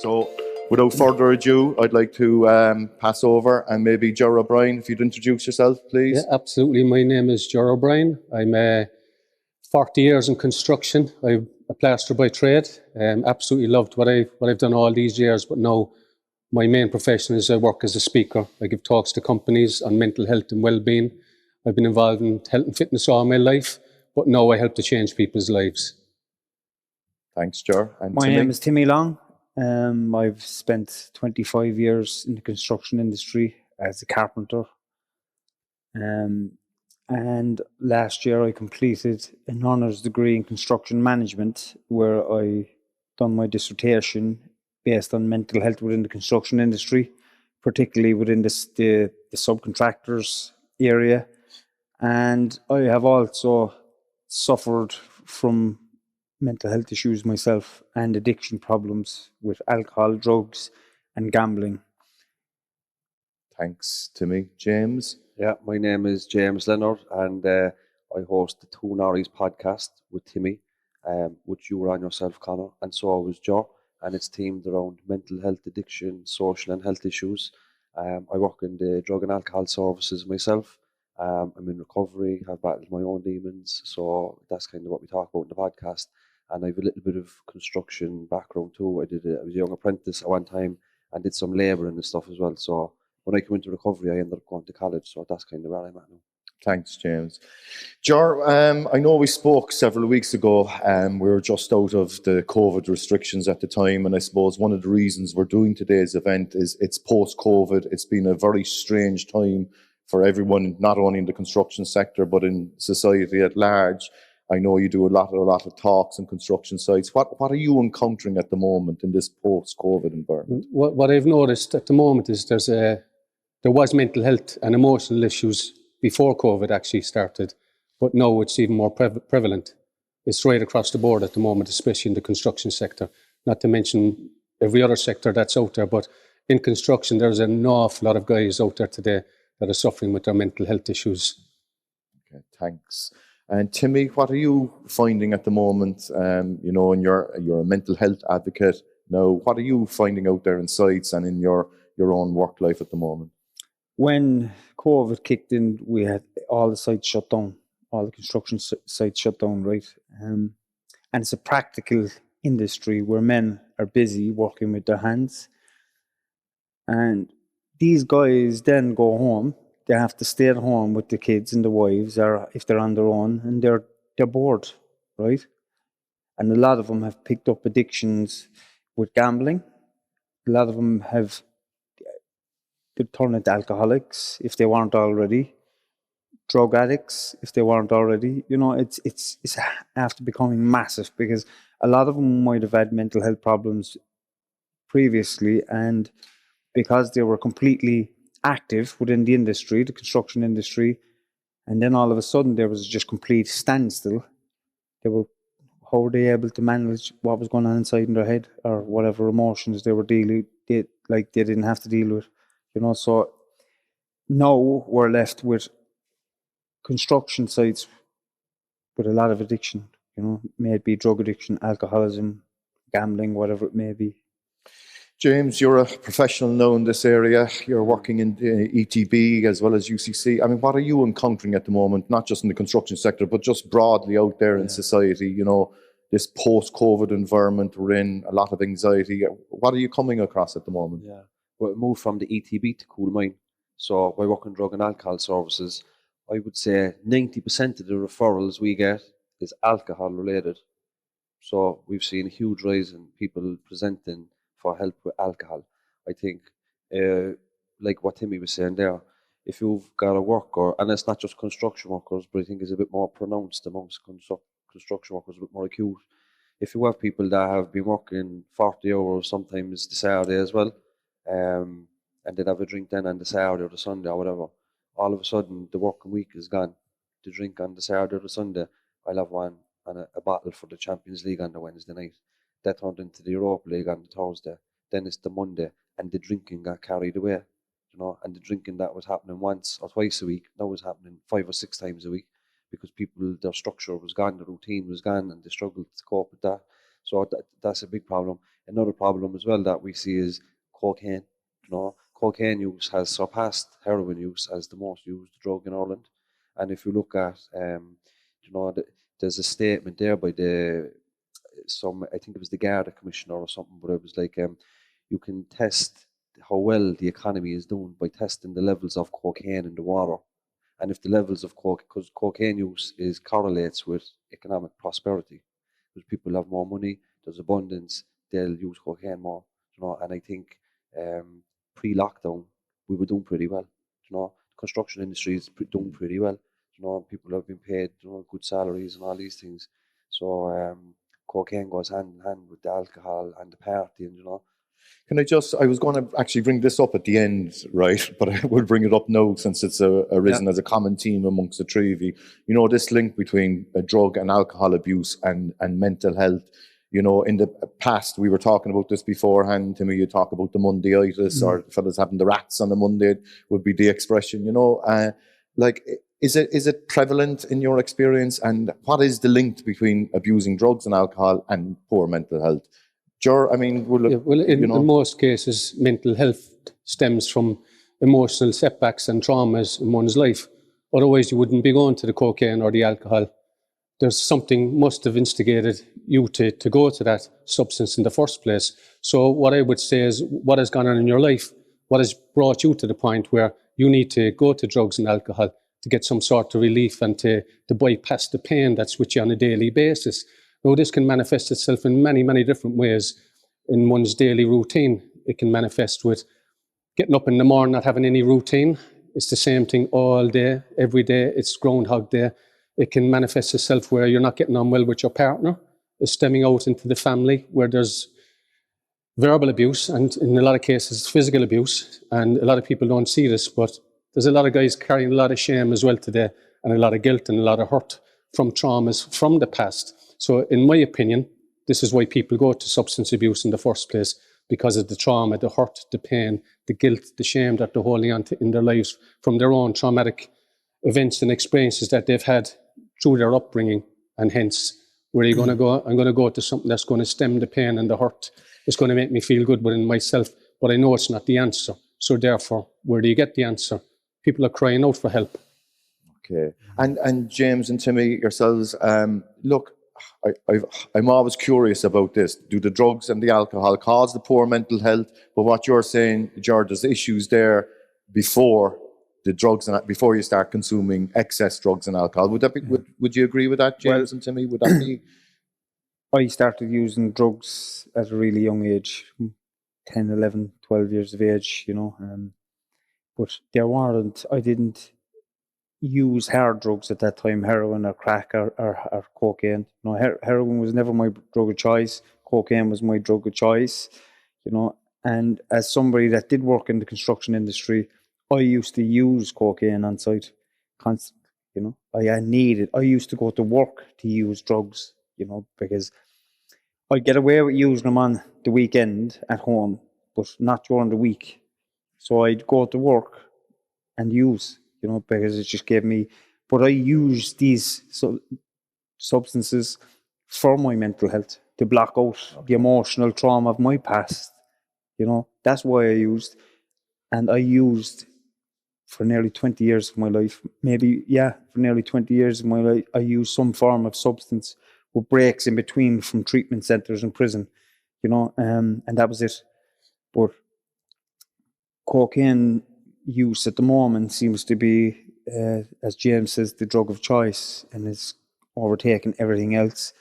So without further ado, I'd like to pass over and maybe Ger O'Brien, if you'd introduce yourself, please. Yeah, absolutely. My name is Ger O'Brien. I'm 40 years in construction. I'm a plasterer by trade. Absolutely loved what I've done all these years, but now my main profession is I work as a speaker. I give talks to companies on mental health and well-being. I've been involved in health and fitness all my life, but now I help to change people's lives. Thanks, Ger. And My Timmy? name is Timmy Long. I've spent 25 years in the construction industry as a carpenter. And last year I completed an honours degree in construction management, where I done my dissertation based on mental health within the construction industry, particularly within the subcontractors area. And I have also suffered from mental health issues myself and addiction problems with alcohol, drugs and gambling. Thanks, Timmy. James? Yeah, my name is James Leonard, and I host the Two Norries podcast with Timmy, which you were on yourself, Connor, and so was Joe, and it's themed around mental health, addiction, social and health issues. I work in the drug and alcohol services myself. I'm in recovery, have battled my own demons, so that's kind of what we talk about in the podcast. And I have a little bit of construction background too. I was a young apprentice at one time and did some labouring and stuff as well. So when I came into recovery, I ended up going to college. So that's kind of where I'm at now. Thanks, James. Ger, I know we spoke several weeks ago. We were just out of the COVID restrictions at the time, and I suppose one of the reasons we're doing today's event is it's post-COVID. It's been a very strange time for everyone, not only in the construction sector, but in society at large. I know you do a lot of talks on construction sites. What are you encountering at the moment in this post-COVID environment? What I've noticed at the moment is there was mental health and emotional issues before COVID actually started, but now it's even more prevalent. It's right across the board at the moment, especially in the construction sector, not to mention every other sector that's out there. But in construction, there's an awful lot of guys out there today that are suffering with their mental health issues. Okay, thanks. And Timmy, what are you finding at the moment? And you're a mental health advocate now. What are you finding out there in sites and in your own work life at the moment? When COVID kicked in, we had all the sites shut down, all the construction sites shut down, right? And it's a practical industry where men are busy working with their hands. And these guys then go home. They have to stay at home with the kids and the wives, or if they're on their own, and they're bored, right? And a lot of them have picked up addictions with gambling. A lot of them have turned into alcoholics if they weren't already, drug addicts if they weren't already. It's after becoming massive, because a lot of them might have had mental health problems previously, and because they were completely active within the industry, the construction industry, and then all of a sudden there was just complete standstill. How were they able to manage what was going on inside in their head, or whatever emotions they were they didn't have to deal with, So now we're left with construction sites with a lot of addiction, may it be drug addiction, alcoholism, gambling, whatever it may be. James, you're a professional now in this area. You're working in ETB as well as UCC. I mean, what are you encountering at the moment, not just in the construction sector, but just broadly out there in society? This post-COVID environment we're in, a lot of anxiety. What are you coming across at the moment? Yeah, well, I moved from the ETB to Coolmine. So I work in drug and alcohol services. I would say 90% of the referrals we get is alcohol related. So we've seen a huge rise in people presenting for help with alcohol. I think, like what Timmy was saying there, if you've got a worker, and it's not just construction workers, but I think it's a bit more pronounced amongst construction workers, a bit more acute. If you have people that have been working 40 hours, sometimes the Saturday as well, and they'd have a drink then on the Saturday or the Sunday or whatever, all of a sudden the working week is gone. The drink on the Saturday or the Sunday, I'll have one and a bottle for the Champions League on the Wednesday night. That turned into the Europa League on the Thursday. Then it's the Monday, and the drinking got carried away, and the drinking that was happening once or twice a week, now was happening 5 or 6 times a week, because people, their structure was gone, the routine was gone, and they struggled to cope with that. So that's a big problem. Another problem as well that we see is cocaine. Cocaine use has surpassed heroin use as the most used drug in Ireland. And if you look at, there's a statement there by I think it was the Garda Commissioner or something, but it was like, you can test how well the economy is doing by testing the levels of cocaine in the water. And if the levels of because cocaine use correlates with economic prosperity, because people have more money, there's abundance, they'll use cocaine more. And I think pre-lockdown we were doing pretty well. The construction industry is doing pretty well. People have been paid good salaries and all these things. So cocaine goes hand in hand with the alcohol and the partying. Can I was going to actually bring this up at the end, right? But I will bring it up now since it's arisen as a common theme amongst the three of you. This link between drug and alcohol abuse and mental health. In the past, we were talking about this beforehand. Timmy, you talk about the Mondayitis, or fellas having the rats on the Monday would be the expression. Is it prevalent in your experience? And what is the link between abusing drugs and alcohol and poor mental health? In most cases, mental health stems from emotional setbacks and traumas in one's life. Otherwise, you wouldn't be going to the cocaine or the alcohol. There's something must have instigated you to go to that substance in the first place. So what I would say is, what has gone on in your life? What has brought you to the point where you need to go to drugs and alcohol to get some sort of relief and to bypass the pain that's with you on a daily basis? Now, this can manifest itself in many, many different ways in one's daily routine. It can manifest with getting up in the morning, not having any routine. It's the same thing all day, every day. It's Groundhog Day. It can manifest itself where you're not getting on well with your partner. It's stemming out into the family where there's verbal abuse and in a lot of cases physical abuse. And a lot of people don't see this, but there's a lot of guys carrying a lot of shame as well today, and a lot of guilt and a lot of hurt from traumas from the past. So in my opinion, this is why people go to substance abuse in the first place, because of the trauma, the hurt, the pain, the guilt, the shame that they're holding on to in their lives from their own traumatic events and experiences that they've had through their upbringing. And hence, where are you going to go? I'm going to go to something that's going to stem the pain and the hurt. It's going to make me feel good within myself, but I know it's not the answer. So therefore, where do you get the answer? People are crying out for help. Okay. And James and Timmy, yourselves, look, I'm always curious about this. Do the drugs and the alcohol cause the poor mental health? But what you're saying, George, there's issues there before the drugs and before you start consuming excess drugs and alcohol. Would that be? Would you agree with that, James and Timmy? Would that be? I started using drugs at a really young age, 10, 11, 12 years of age, but I didn't use hard drugs at that time, heroin or crack or cocaine. Heroin was never my drug of choice. Cocaine was my drug of choice, and as somebody that did work in the construction industry, I used to use cocaine on site constantly, I used to go to work to use drugs, because I'd get away with using them on the weekend at home, but not during the week. So I'd go to work and use, because it just gave me, but I used these substances for my mental health, to block out the emotional trauma of my past. That's why I used. And I used for nearly 20 years of my life. For nearly 20 years of my life, I used some form of substance with breaks in between from treatment centres and prison, and that was it. But cocaine use at the moment seems to be, as James says, the drug of choice, and it's overtaken everything else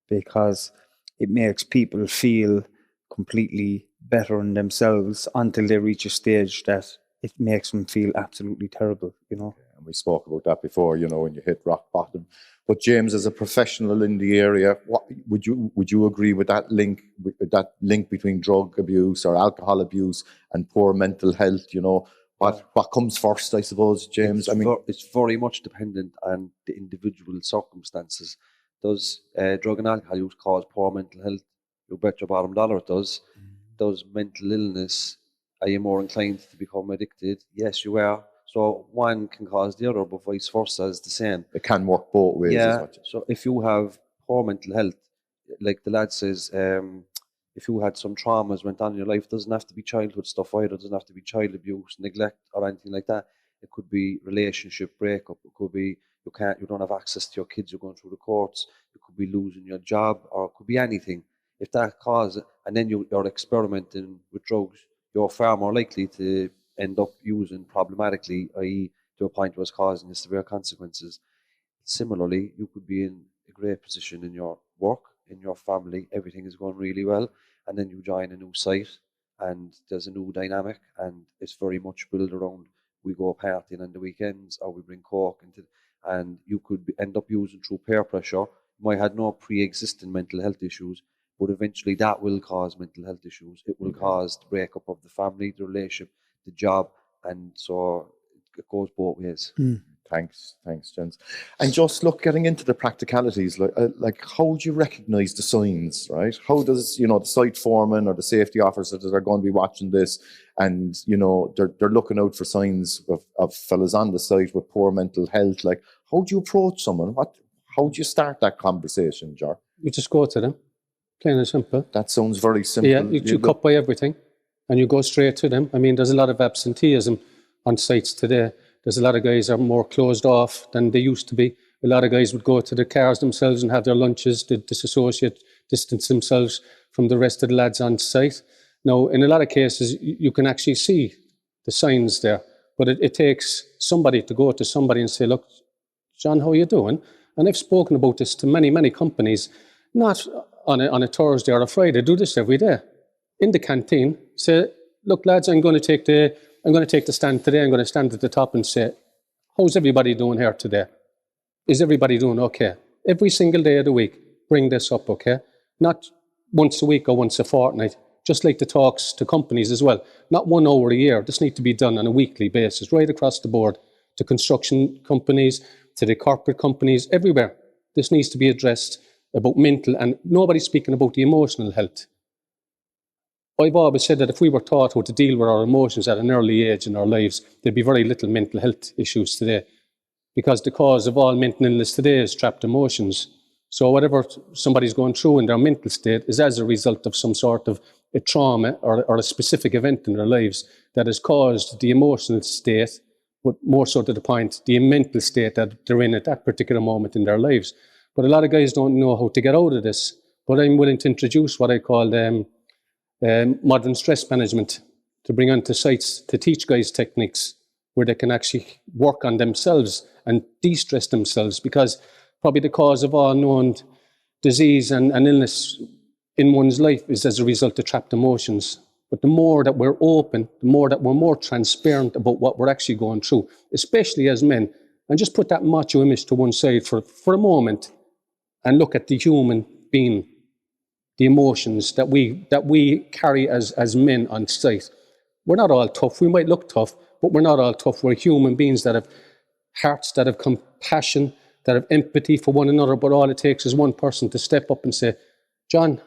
because it makes people feel completely better in themselves until they reach a stage that it makes them feel absolutely terrible, And we spoke about that before, when you hit rock bottom. But James, as a professional in the area, what would you agree with that link between drug abuse or alcohol abuse and poor mental health? What comes first, I suppose, James? It's very much dependent on the individual circumstances. Does drug and alcohol use cause poor mental health? You bet your bottom dollar it does. Does mental illness, are you more inclined to become addicted? Yes, you are. So one can cause the other, but vice versa is the same. It can work both ways. Yeah. So if you have poor mental health, like the lad says, if you had some traumas went on in your life, it doesn't have to be childhood stuff either. It doesn't have to be child abuse, neglect, or anything like that. It could be relationship breakup. It could be you don't have access to your kids. You're going through the courts. It could be losing your job, or it could be anything. If that causes, and then you're experimenting with drugs, you're far more likely to end up using problematically, i.e., to a point where it's causing you severe consequences. Similarly, you could be in a great position in your work, in your family, everything is going really well, and then you join a new site and there's a new dynamic, and it's very much built around we go partying on the weekends or we bring coke into, and you could end up using through peer pressure. You might have no pre-existing mental health issues, but eventually that will cause mental health issues. It will cause the breakup of the family, the relationship, the job, and so it goes both ways. Thanks, gents. And just look, getting into the practicalities, like how would you recognise the signs, right? How does the site foreman or the safety officers that are going to be watching this, and they're looking out for signs of fellas on the site with poor mental health? Like, how do you approach someone? How do you start that conversation, Jar? You just go to them, plain and simple. That sounds very simple. Yeah, you cut by everything, and you go straight to them. I mean, there's a lot of absenteeism on sites today. There's a lot of guys are more closed off than they used to be. A lot of guys would go to the cars themselves and have their lunches, they disassociate, distance themselves from the rest of the lads on site. Now, in a lot of cases, you can actually see the signs there, but it takes somebody to go to somebody and say, look, John, how are you doing? And I've spoken about this to many, many companies, not on a Thursday or a Friday, do this every day. In the canteen, say, look, lads, I'm going to take the stand today. I'm going to stand at the top and say, how's everybody doing here today? Is everybody doing okay? Every single day of the week, bring this up, okay? Not once a week or once a fortnight, just like the talks to companies as well. Not 1 hour a year. This needs to be done on a weekly basis, right across the board, to construction companies, to the corporate companies, everywhere. This needs to be addressed about mental, and nobody's speaking about the emotional health. I've always said that if we were taught how to deal with our emotions at an early age in our lives, there'd be very little mental health issues today, because the cause of all mental illness today is trapped emotions. So whatever somebody's going through in their mental state is as a result of some sort of a trauma or a specific event in their lives that has caused the emotional state, but more so to the point, the mental state that they're in at that particular moment in their lives. But a lot of guys don't know how to get out of this. But I'm willing to introduce what I call modern stress management, to bring onto sites to teach guys techniques where they can actually work on themselves and de-stress themselves, because probably the cause of all known disease and illness in one's life is as a result of trapped emotions. But the more that we're open, the more that we're more transparent about what we're actually going through, especially as men, and just put that macho image to one side for a moment and look at the human being, the emotions that we carry as men on site. We're not all tough. We might look tough, but we're not all tough. We're human beings that have hearts, that have compassion, that have empathy for one another. But all it takes is one person to step up and say, John,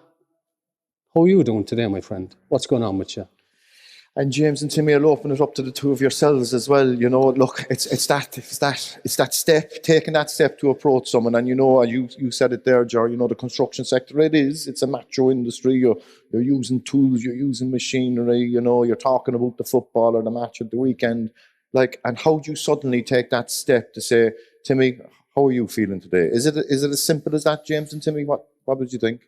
how are you doing today, my friend? What's going on with you? And James and Timmy, I'll open it up to the two of yourselves as well. Look, it's that step, taking that step to approach someone. And you said it there, Jar. The construction sector, it's a macho industry. You're using tools, you're using machinery. You're talking about the football or the match at the weekend. And how do you suddenly take that step to say, Timmy, how are you feeling today? Is it as simple as that, James and Timmy? What would you think?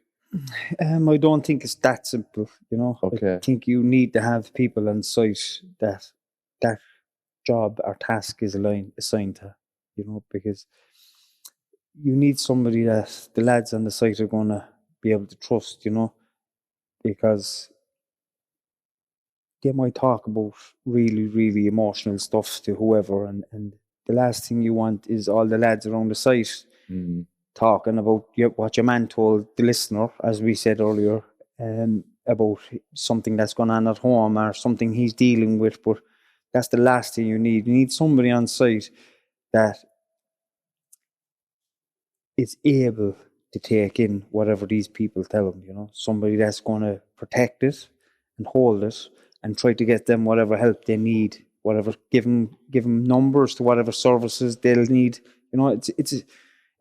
I don't think it's that simple, Okay. I think you need to have people on site that job or task is assigned to, because you need somebody that the lads on the site are going to be able to trust, because they might talk about really, really emotional stuff to whoever, and the last thing you want is all the lads around the site talking about what your man told the listener, as we said earlier, about something that's going on at home or something he's dealing with. But that's the last thing you need. You need somebody on site that is able to take in whatever these people tell them, somebody that's going to protect it and hold it and try to get them whatever help they need, whatever, give them numbers to whatever services they'll need.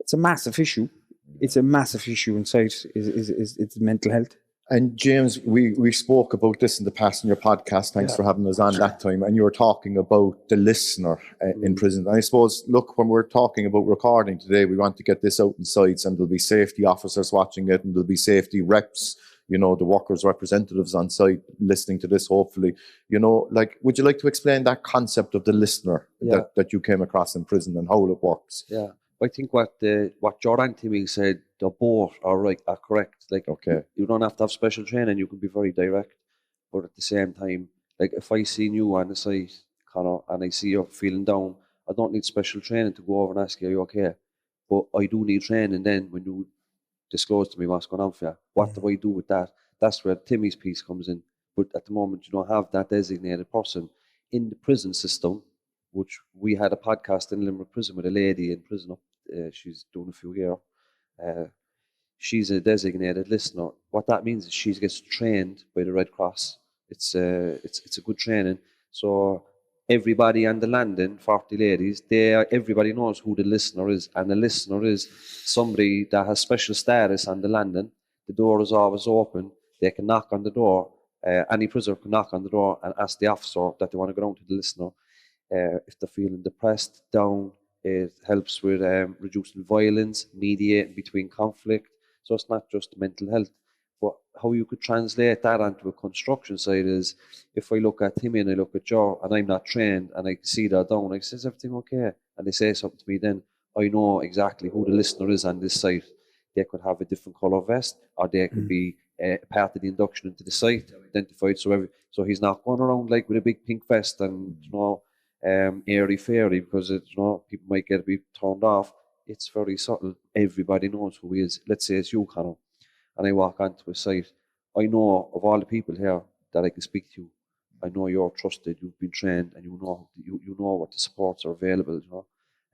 It's a massive issue. it's a massive issue inside is mental health. And James, we spoke about this in the past in your podcast. Thanks for having us on that time. And you were talking about the listener in prison. And I suppose, look, when we're talking about recording today, we want to get this out in sites, and there'll be safety officers watching it, and there'll be safety reps, you know, the workers' representatives on site listening to this, hopefully. You know, like, would you like to explain that concept of the listener that you came across in prison and how it works? Yeah. I think what Jordan Timmy said, the both are correct. Like, Okay. you don't have to have special training. You can be very direct, but at the same time, like if I see you on the site, Connor, and I see you feeling down, I don't need special training to go over and ask you, are you okay? But I do need training then when you disclose to me what's going on for you. What do I do with that? That's where Timmy's piece comes in. But at the moment, you don't have that designated person in the prison system, which we had a podcast in Limerick Prison with a lady in prison. She's doing a few here. She's a designated listener. What that means is she gets trained by the Red Cross. It's a good training. So everybody on the landing, 40 ladies, everybody knows who the listener is, and the listener is somebody that has special status on the landing. The door is always open. They can knock on the door. Any prisoner can knock on the door and ask the officer that they want to go down to the listener. If they're feeling depressed, down, it helps with reducing violence, mediating between conflict. So it's not just mental health. But how you could translate that onto a construction site is, if I look at Timmy and I look at Joe and I'm not trained and I see they're down, I say, is everything okay? And they say something to me, then I know exactly who the listener is on this site. They could have a different colour vest, or they could be part of the induction into the site, identified. So he's not going around like with a big pink vest and, you know, airy fairy, because you know, people might get a bit turned off. It's very subtle. Everybody knows who he is. Let's say it's you, Conor, and I walk onto a site. I know of all the people here that I can speak to. I know you're trusted. You've been trained, and you know what the supports are available. You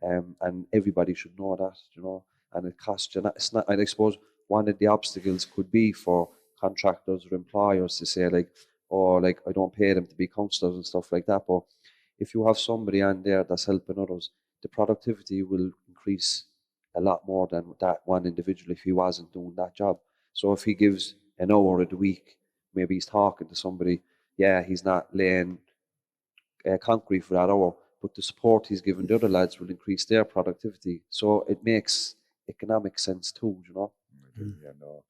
know, and everybody should know that. You know, and it costs you. It's not. And I suppose one of the obstacles could be for contractors or employers to say like, oh, like I don't pay them to be counsellors and stuff like that, but if you have somebody on there that's helping others, the productivity will increase a lot more than that one individual if he wasn't doing that job. So if he gives an hour of the week, maybe he's talking to somebody, he's not laying concrete for that hour, but the support he's giving the other lads will increase their productivity. So it makes economic sense too, you know. Yeah, no.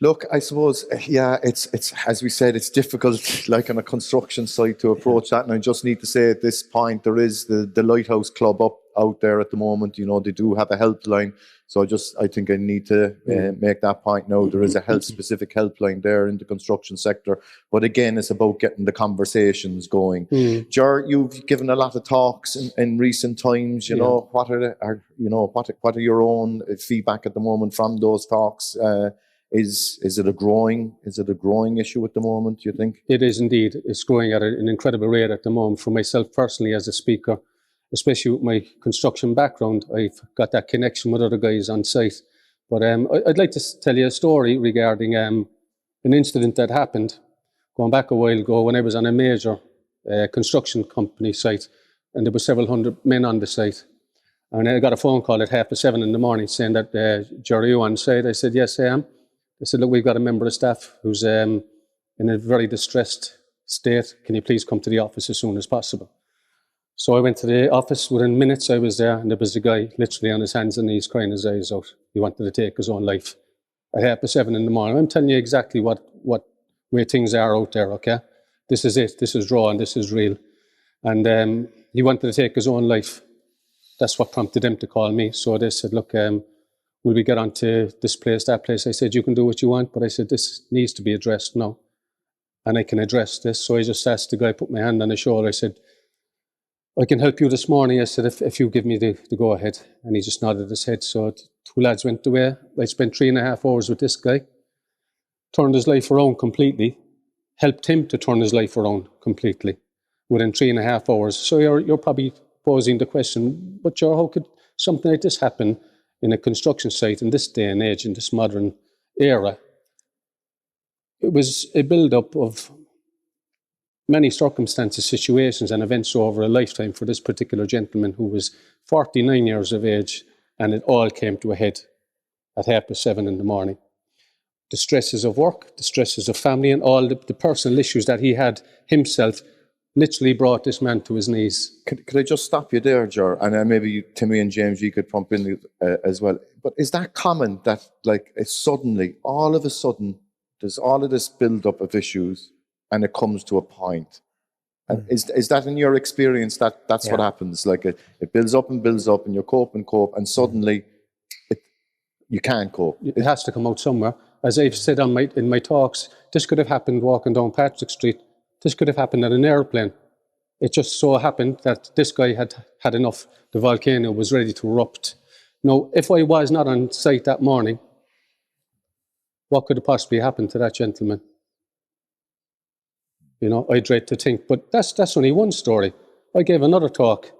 Look, I suppose, it's as we said, it's difficult, like on a construction site, to approach that. And I just need to say at this point, there is the Lighthouse Club out there at the moment. You know, they do have a helpline. So I think I need to make that point now. There is a specific helpline there in the construction sector. But again, it's about getting the conversations going. Ger, you've given a lot of talks in recent times. You know, what are your own feedback at the moment from those talks? Is it a growing issue at the moment, do you think? It is indeed. It's growing at an incredible rate at the moment. For myself personally as a speaker, especially with my construction background, I've got that connection with other guys on site. But I'd like to tell you a story regarding an incident that happened going back a while ago when I was on a major construction company site, and there were several hundred men on the site. And I got a phone call at 7:30 in the morning saying that, Jerry, you on site? I said, yes, I am. They said, look, we've got a member of staff who's in a very distressed state. Can you please come to the office as soon as possible? So I went to the office. Within minutes I was there, and there was a guy literally on his hands and knees crying his eyes out. He wanted to take his own life at 7:30 in the morning. I'm telling you exactly what way things are out there, okay? This is it. This is raw and this is real. And he wanted to take his own life. That's what prompted him to call me. So they said, look, will we get on to this place, that place? I said, you can do what you want, but I said, this needs to be addressed now. And I can address this. So I just asked the guy, put my hand on his shoulder. I said, I can help you this morning. I said, if you give me the go ahead. And he just nodded his head. So 2 lads went away. I spent 3.5 hours with this guy, turned his life around completely, helped him to turn his life around completely within 3.5 hours. So you're probably posing the question, but Joe, how could something like this happen in a construction site in this day and age, in this modern era? It was a build-up of many circumstances, situations and events over a lifetime for this particular gentleman who was 49 years of age, and it all came to a head at 7:30 in the morning. The stresses of work, the stresses of family, and all the personal issues that he had himself literally brought this man to his knees. Could I just stop you there, Ger? And maybe Timmy and James, you could pump in as well. But is that common that, like, it's suddenly, all of a sudden, there's all of this build-up of issues, and it comes to a point? And is that in your experience that's what happens? Like it builds up, and you cope, and suddenly you can't cope. It has to come out somewhere. As I've said in my talks, this could have happened walking down Patrick Street. This could have happened at an airplane. It just so happened that this guy had enough. The volcano was ready to erupt. Now, if I was not on site that morning, what could have possibly happened to that gentleman? You know, I dread to think. But that's only one story. I gave another talk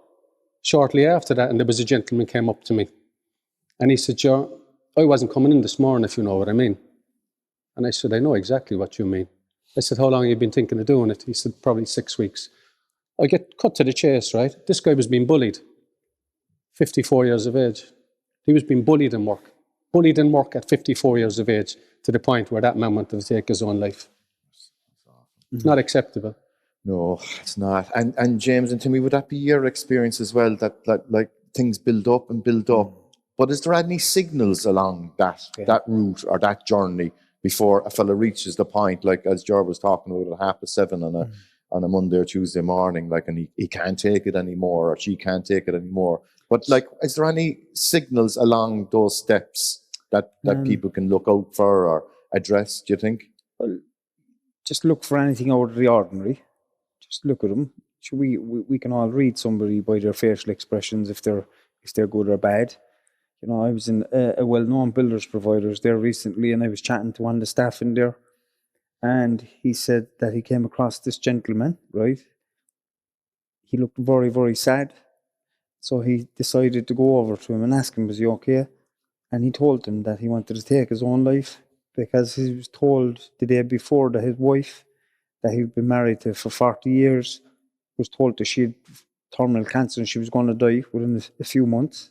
shortly after that, and there was a gentleman came up to me. And he said, "Joe, I wasn't coming in this morning, if you know what I mean." And I said, "I know exactly what you mean." I said, "How long have you been thinking of doing it?" He said, "Probably 6 weeks." I get cut to the chase, right? This guy was being bullied, 54 years of age. He was being bullied in work at 54 years of age, to the point where that man wanted to take his own life. It's not acceptable. No, it's not. And James and Timmy, would that be your experience as well, that like things build up and build up? But is there any signals along that route or that journey before a fella reaches the point, like as Ger was talking about, at 7:30 on a Monday or Tuesday morning, like, and he can't take it anymore, or she can't take it anymore? But like, is there any signals along those steps that people can look out for or address, do you think? Well, just look for anything out of the ordinary. Just look at them. We can all read somebody by their facial expressions, if they're good or bad. You know, I was in a well-known builders providers there recently, and I was chatting to one of the staff in there, and he said that he came across this gentleman, right? He looked very, very sad. So he decided to go over to him and ask him, was he okay? And he told him that he wanted to take his own life, because he was told the day before that his wife, that he'd been married to for 40 years, was told that she had terminal cancer and she was going to die within a few months.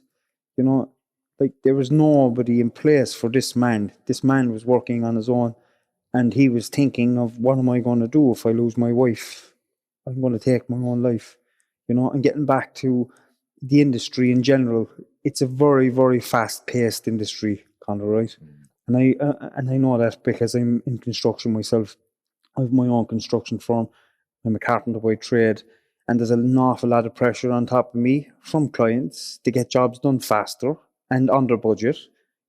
You know, like, there was nobody in place for this man. This man was working on his own, and he was thinking of, what am I going to do if I lose my wife? I'm going to take my own life. You know, and getting back to the industry in general, it's a very, very fast-paced industry, Conor, right? And I know that because I'm in construction myself. I have my own construction firm. I'm a carpenter by trade, and there's an awful lot of pressure on top of me from clients to get jobs done faster and under budget,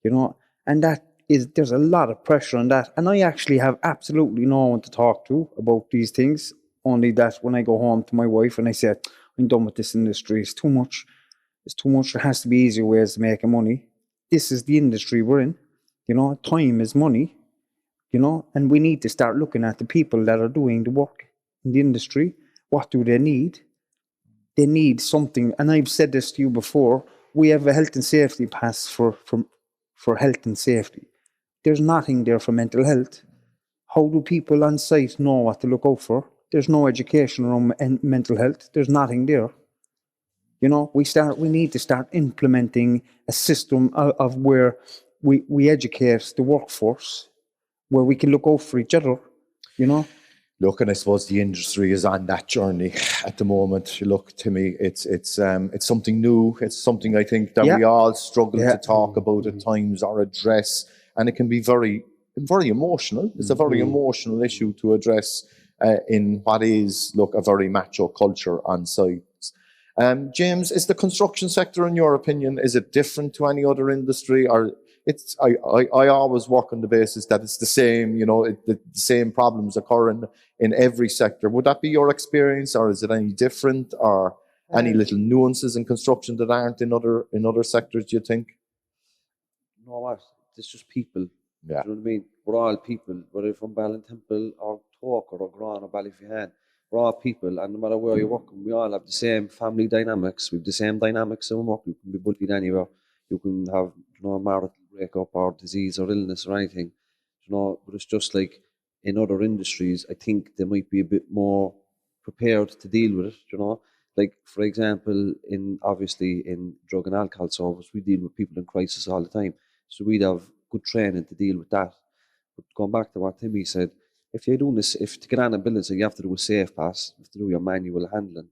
you know, and there's a lot of pressure on that. And I actually have absolutely no one to talk to about these things, only that when I go home to my wife and I say, I'm done with this industry, it's too much, there has to be easier ways of making money. This is the industry we're in, you know, time is money, you know, and we need to start looking at the people that are doing the work in the industry. What do they need? They need something, and I've said this to you before, we have a health and safety pass for health and safety. There's nothing there for mental health. How do people on site know what to look out for? There's no education around mental health. There's nothing there. You know, we need to start implementing a system of where we educate the workforce, where we can look out for each other, you know. Look, and I suppose the industry is on that journey at the moment. Look, Timmy, it's something new. It's something I think that we all struggle to talk about at times or address, and it can be very, very emotional. It's a very emotional issue to address in what is, look, a very macho culture on site. James, is the construction sector, in your opinion, is it different to any other industry, or I always work on the basis that it's the same, you know, the same problems occur in every sector. Would that be your experience, or is it any different, or any little nuances in construction that aren't in other sectors, do you think? No, what? It's just people. Yeah. Do you know what I mean? We're all people, whether you're from Ballintemple or Talk or Gran or Ballyfihan. We're all people, and no matter where you're working, we all have the same family dynamics. We have the same dynamics in work. You can be bullied anywhere. You can have, you know, a marital breakup or disease or illness or anything. You know, but it's just like in other industries, I think they might be a bit more prepared to deal with it. You know, like for example, obviously in drug and alcohol service, we deal with people in crisis all the time. So we'd have good training to deal with that. But going back to what Timmy said, if you're doing this, if to get on a building, so you have to do a safe pass, you have to do your manual handling,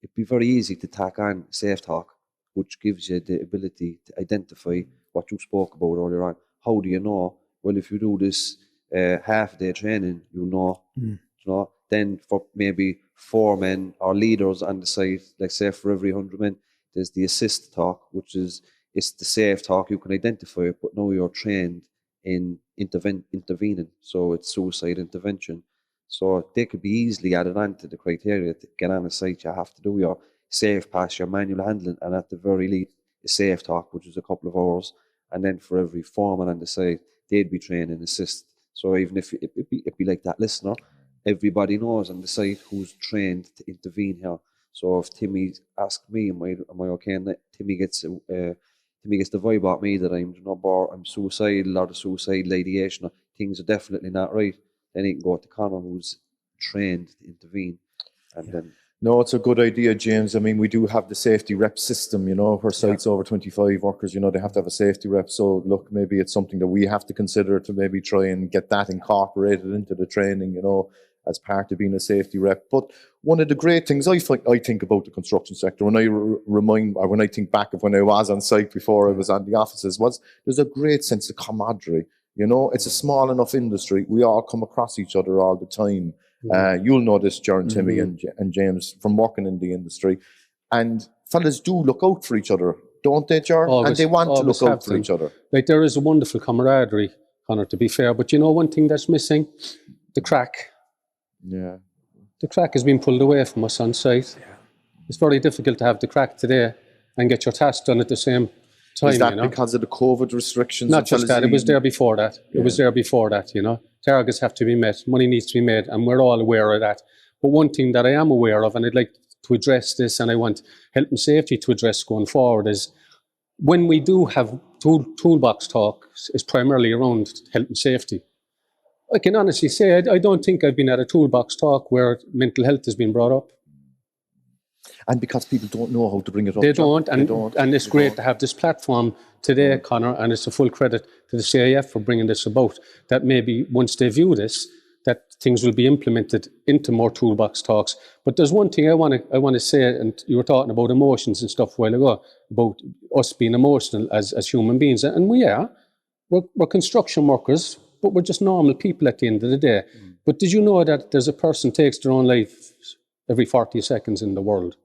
it'd be very easy to tack on Safe Talk, which gives you the ability to identify what you spoke about earlier on. How do you know? Well, if you do this half-day training, you'll know. You know. Then for maybe 4 men or leaders on the site, like say for every 100 men, there's the assist talk, which is it's the safe talk. You can identify it, but now you're trained in intervening. So it's suicide intervention. So they could be easily added on to the criteria to get on a site. You have to do your safe pass, your manual handling, and at the very least, a safe talk, which is a couple of hours. And then for every foreman on the site, they'd be trained in assist. So even if it'd be like that listener, everybody knows on the site who's trained to intervene here. So if Timmy asked me, am I okay? And Timmy gets the vibe about me that I'm suicidal or the suicidal ideation, or things are definitely not right. Then he can go to Connor, who's trained to intervene, and then. No, it's a good idea, James. I mean, we do have the safety rep system, where sites over 25 workers, they have to have a safety rep. So, look, maybe it's something that we have to consider to maybe try and get that incorporated into the training, as part of being a safety rep. But one of the great things I think about the construction sector, when I think back of when I was on site before I was on the offices, was there's a great sense of camaraderie. It's a small enough industry. We all come across each other all the time. You'll know this, John, Timmy, and James, from working in the industry. And fellas do look out for each other, don't they, John? Always, and they want to look out for to. each other. Like, there is a wonderful camaraderie, Conor, to be fair. But one thing that's missing? The crack. Yeah. The crack has been pulled away from us on site. Yeah. It's very difficult to have the crack today and get your task done at the same time. Is that because of the COVID restrictions? Not just that, it was there before that. It was there before that, Targets have to be met, money needs to be made, and we're all aware of that. But one thing that I am aware of, and I'd like to address this, and I want health and safety to address going forward, is when we do have toolbox talk, is primarily around health and safety. I can honestly say I don't think I've been at a toolbox talk where mental health has been brought up. And because people don't know how to bring it up. They don't, and it's great to have this platform today, Conor, and it's a full credit to the CIF for bringing this about, that maybe once they view this, that things will be implemented into more toolbox talks. But there's one thing I want to say, and you were talking about emotions and stuff a while ago, about us being emotional as human beings, and we are. We're construction workers, but we're just normal people at the end of the day. But did you know that there's a person takes their own life every 40 seconds in the world?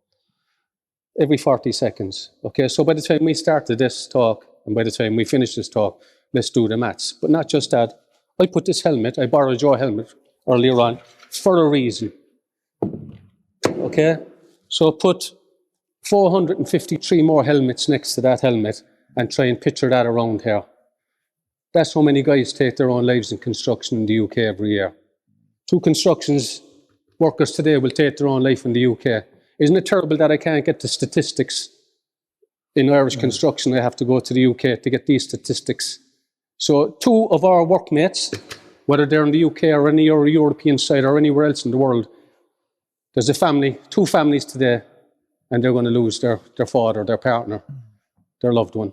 Every 40 seconds. Okay, so by the time we started this talk, and by the time we finish this talk, let's do the maths. But not just that. I put this helmet, I borrowed your helmet earlier on, for a reason. Okay? So put 453 more helmets next to that helmet and try and picture that around here. That's how many guys take their own lives in construction in the UK every year. 2 constructions workers today will take their own life in the UK. Isn't it terrible that I can't get the statistics in Irish construction? I have to go to the UK to get these statistics. So 2 of our workmates, whether they're in the UK or any other European side or anywhere else in the world, there's a family, 2 families today, and they're going to lose their father, their partner, their loved one.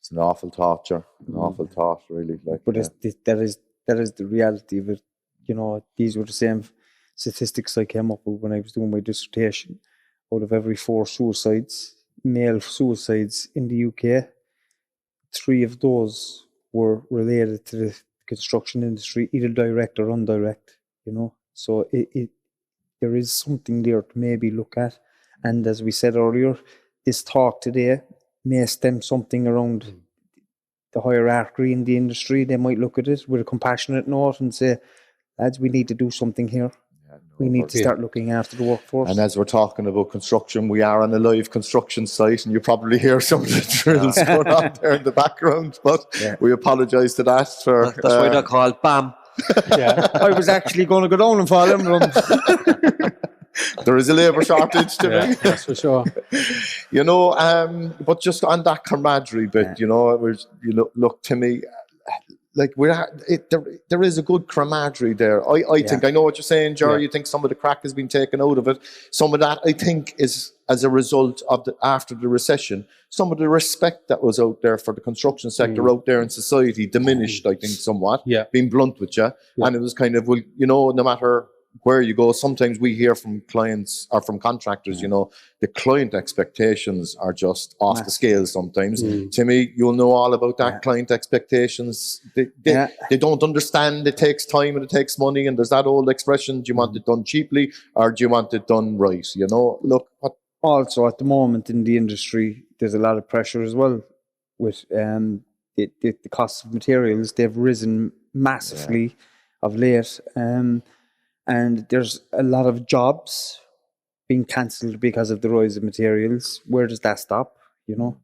It's an awful thought, John. An awful thought, really. But that is the reality of it. These were the same statistics I came up with when I was doing my dissertation. Out of every 4 suicides, male suicides in the UK, 3 of those were related to the construction industry, either direct or indirect, So there is something there to maybe look at. And as we said earlier, this talk today may stem something around the hierarchy in the industry. They might look at it with a compassionate note and say, lads, we need to do something here. We need to start looking after the workforce. And as we're talking about construction, we are on a live construction site, and you probably hear some of the drills going on there in the background. But we apologise to that. That's why they're called BAM. I was actually going to go down and follow them. There is a labour shortage to me. That's for sure. But just on that camaraderie bit, look, Timmy, like there is a good camaraderie there. I think I know what you're saying, Jar. Yeah. You think some of the crack has been taken out of it. Some of that, I think, is as a result of after the recession. Some of the respect that was out there for the construction sector out there in society diminished. I think somewhat. Yeah. Being blunt with you, and it was kind of, well, you know, no matter where you go, sometimes we hear from clients or from contractors, you know, the client expectations are just off the scale sometimes. Timmy, you'll know all about that. Client expectations, they don't understand. It takes time and it takes money. And there's that old expression, do you want it done cheaply or do you want it done right? You know, look, Also, at the moment in the industry, there's a lot of pressure as well with the cost of materials. They've risen massively of late. And there's a lot of jobs being cancelled because of the rise of materials. Where does that stop? You know,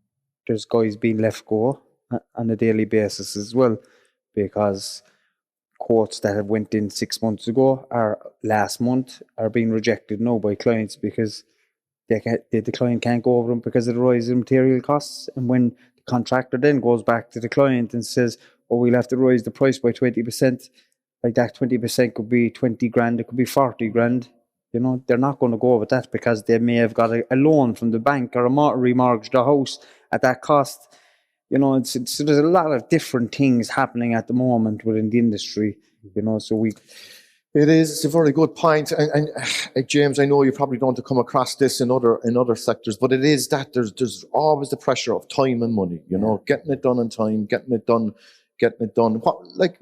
there's guys being left go on a daily basis as well, because quotes that have went in 6 months ago or last month are being rejected now by clients because the client can't go over them because of the rise in material costs. And when the contractor then goes back to the client and says, "Oh, we'll have to rise the price by 20%," like that 20% could be 20 grand, it could be 40 grand. You know, they're not going to go with that because they may have got a loan from the bank or remortgaged the house at that cost. You know, so there's a lot of different things happening at the moment within the industry. You know, so it's a very good point. And James, I know you probably don't come across this in other sectors, but it is that there's always the pressure of time and money. You know, getting it done in time, getting it done.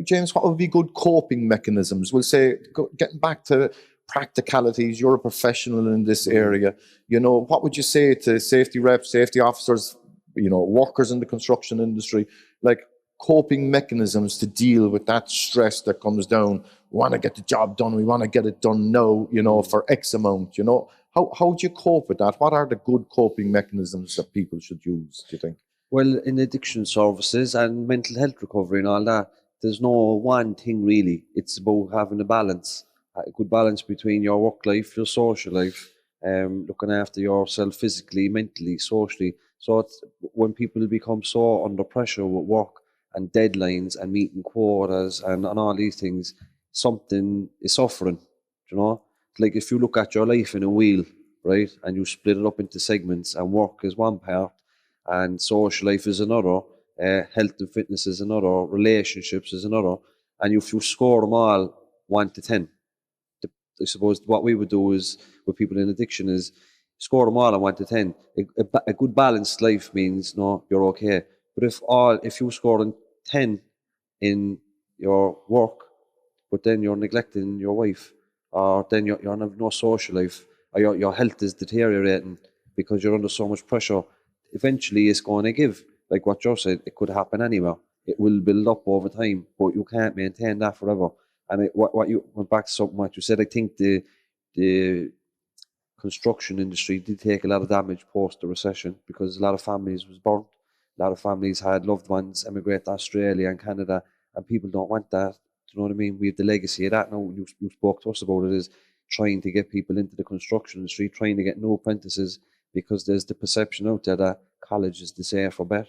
James, what would be good coping mechanisms? We'll say, getting back to practicalities, you're a professional in this area. You know, what would you say to safety reps, safety officers, you know, workers in the construction industry, like coping mechanisms to deal with that stress that comes down? We want to get the job done. We want to get it done now, you know, for X amount, you know. How do you cope with that? What are the good coping mechanisms that people should use, do you think? Well, in addiction services and mental health recovery and all that, there's no one thing really. It's about having a balance, a good balance between your work life, your social life, looking after yourself physically, mentally, socially. So it's, when people become so under pressure with work and deadlines and meeting quotas and all these things, something is suffering, you know? Like if you look at your life in a wheel, right, and you split it up into segments and work is one part, and social life is another, health and fitness is another, relationships is another, and if you score them all 1 to 10, I suppose what we would do is with people in addiction is score them all on 1 to 10. A good balanced life means no, you're okay. But if you score 10 in your work, but then you're neglecting your wife, or then you're having no social life, or your health is deteriorating because you're under so much pressure, eventually it's going to give. Like what Joe said, it could happen anywhere. It will build up over time, but you can't maintain that forever. And what you went back to something what you said, I think the construction industry did take a lot of damage post the recession because a lot of families was burnt. A lot of families had loved ones emigrate to Australia and Canada, and people don't want that. Do you know what I mean? We have the legacy of that now. You spoke to us about it, is trying to get people into the construction industry, trying to get new apprentices, because there's the perception out there that college is the safer bet.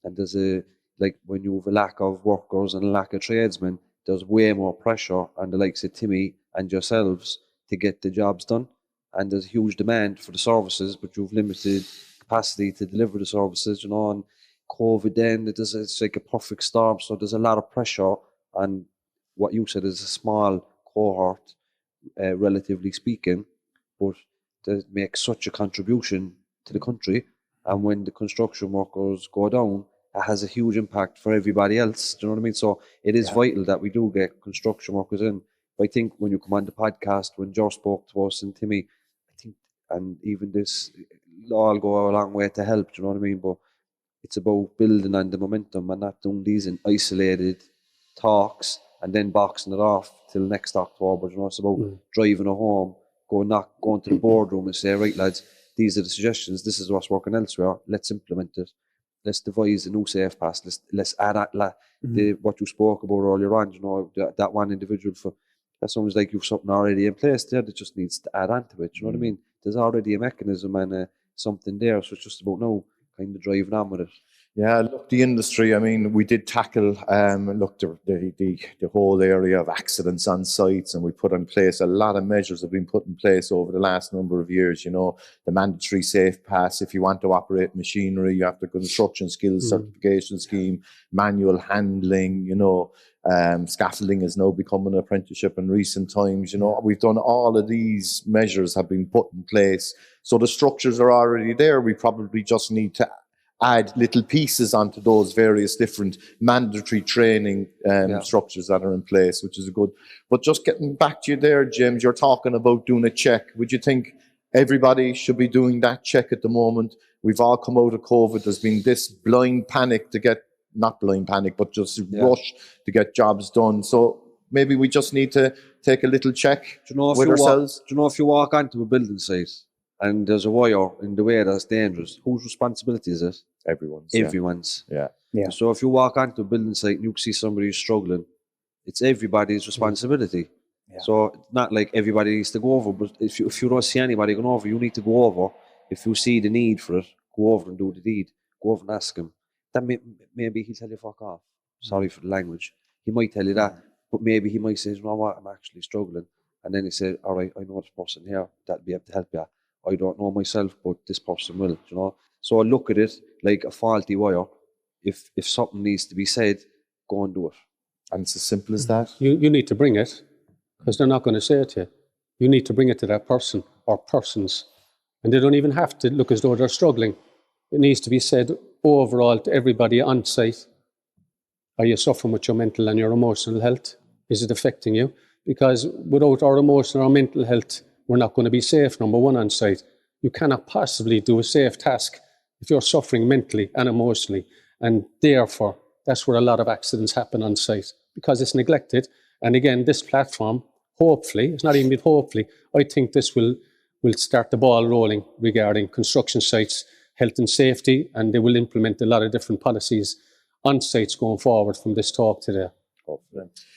And there's when you have a lack of workers and a lack of tradesmen, there's way more pressure on the likes of Timmy and yourselves to get the jobs done. And there's a huge demand for the services, but you've limited capacity to deliver the services, you know, and COVID then, it's like a perfect storm. So there's a lot of pressure on what you said is a small cohort, relatively speaking, but they make such a contribution to the country. And when the construction workers go down, it has a huge impact for everybody else. Do you know what I mean? So it is vital that we do get construction workers in. But I think when you come on the podcast, when Joe spoke to us and Timmy, I think, and even this, it'll all go a long way to help. Do you know what I mean? But it's about building on the momentum and not doing these in isolated talks and then boxing it off till next October. You know, it's about driving it home, going to the boardroom and say, right, lads, these are the suggestions. This is what's working elsewhere. Let's implement it. Let's devise a new safe pass. Let's add what you spoke about earlier on. You know, that one individual that sounds like you've something already in place there that just needs to add on to it. You know what I mean? There's already a mechanism and something there, so it's just about now kind of driving on with it. Yeah, look, the industry, I mean, we did tackle, look, the whole area of accidents on sites, and we put in place a lot of measures have been put in place over the last number of years. You know, the mandatory safe pass, if you want to operate machinery, you have the construction skills certification scheme, manual handling, you know, scaffolding has now become an apprenticeship in recent times. You know, we've done all of these measures have been put in place. So the structures are already there. We probably just need to add little pieces onto those various different mandatory training structures that are in place, which is a good. But just getting back to you there, James, you're talking about doing a check. Would you think everybody should be doing that check at the moment? We've all come out of COVID. There's been this blind panic to get, not blind panic, but just rush to get jobs done. So maybe we just need to take a little check with ourselves. Do you know if you walk onto a building site and there's a wire in the way that's dangerous, whose responsibility is it? Everyone's. Everyone's. Yeah. So if you walk onto a building site and you see somebody who's struggling, it's everybody's responsibility. Yeah. So it's not like everybody needs to go over, but if you don't see anybody going over, you need to go over. If you see the need for it, go over and do the deed. Go over and ask him. Then maybe he'll tell you fuck off. Sorry for the language. He might tell you that, but maybe he might say, you know what, I'm actually struggling. And then he said, all right, I know this person here that'll be able to help you. I don't know myself, but this person will, you know. So I look at it like a faulty wire. If something needs to be said, go and do it. And it's as simple as that. You need to bring it, because they're not going to say it to you. You need to bring it to that person or persons. And they don't even have to look as though they're struggling. It needs to be said overall to everybody on site. Are you suffering with your mental and your emotional health? Is it affecting you? Because without our emotional or mental health, we're not going to be safe, number one, on site. You cannot possibly do a safe task if you're suffering mentally and emotionally. And therefore, that's where a lot of accidents happen on site, because it's neglected. And again, this platform, hopefully, it's not even hopefully, I think this will start the ball rolling regarding construction sites, health and safety, and they will implement a lot of different policies on sites going forward from this talk today.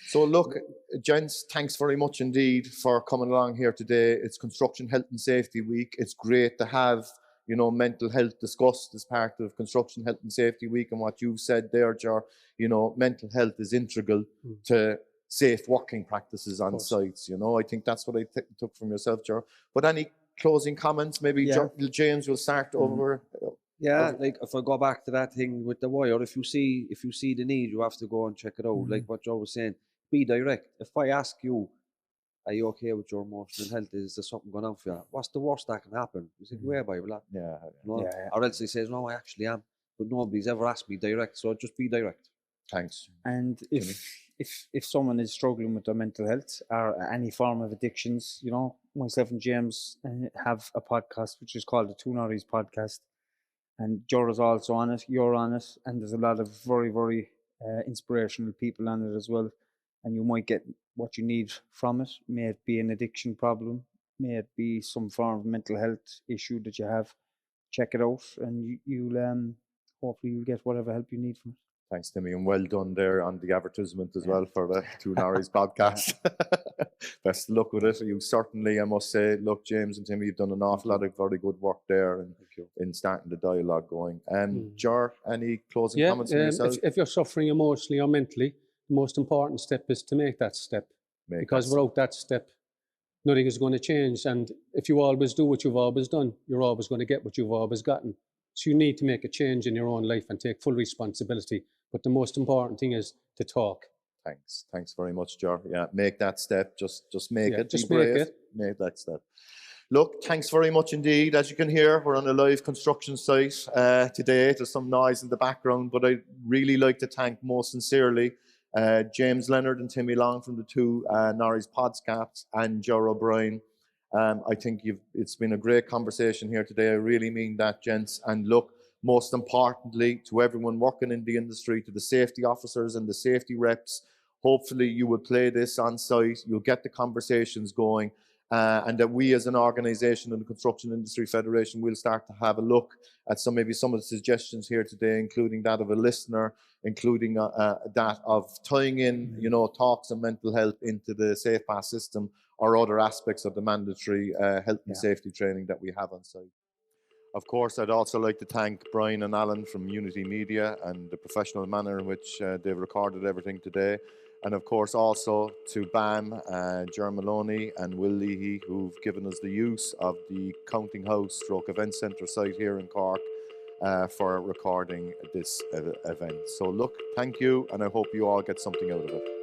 So look, gents, thanks very much indeed for coming along here today. It's Construction Health and Safety Week. It's great to have, you know, mental health discussed as part of Construction Health and Safety Week. And what you've said there, Jar, you know, mental health is integral to safe working practices on sites. You know, I think that's what I took from yourself, Jar. But any closing comments? Maybe James will start over. Yeah, like if I go back to that thing with the wire, if you see the need, you have to go and check it out. Like what Joe was saying, be direct. If I ask you, are you okay with your emotional health? Is there something going on for you? What's the worst that can happen? You say, where by blah. Or else he says, no, I actually am. But nobody's ever asked me direct, so just be direct. Thanks. And if someone is struggling with their mental health or any form of addictions, you know, myself and James have a podcast which is called the Two Norries Podcast. And Jora's also on it, you're on it, and there's a lot of very, very inspirational people on it as well. And you might get what you need from it. May it be an addiction problem, may it be some form of mental health issue that you have. Check it out, and you'll hopefully you'll get whatever help you need from it. Thanks, Timmy, and well done there on the advertisement as well for the Two Norries podcast. Best of luck with it. You certainly, I must say, look, James and Timmy, you've done an awful lot of very good work there in starting the dialogue going. Jar, any closing comments from yourself? If you're suffering emotionally or mentally, the most important step is to make that step. Because without that step, nothing is going to change. And if you always do what you've always done, you're always going to get what you've always gotten. So you need to make a change in your own life and take full responsibility. But the most important thing is to talk. Thanks very much, Jar. Yeah, make that step. Just make it. Just make it. Make that step. Look, thanks very much indeed. As you can hear, we're on a live construction site today. There's some noise in the background, but I'd really like to thank most sincerely James Leonard and Timmy Long from the Two Norries Podcasts and Jar O'Brien. I think it's been a great conversation here today. I really mean that, gents. And look, most importantly, to everyone working in the industry, to the safety officers and the safety reps, hopefully you will play this on site, you'll get the conversations going, and that we as an organisation in the Construction Industry Federation will start to have a look at maybe some of the suggestions here today, including that of a listener, including that of tying in, you know, talks on mental health into the Safe Pass system or other aspects of the mandatory health and safety training that we have on site. Of course, I'd also like to thank Brian and Alan from Unity Media and the professional manner in which they've recorded everything today. And of course, also to BAM, Ger Maloney and Will Leahy, who've given us the use of the Counting House Stroke Event Centre site here in Cork for recording this event. So look, thank you, and I hope you all get something out of it.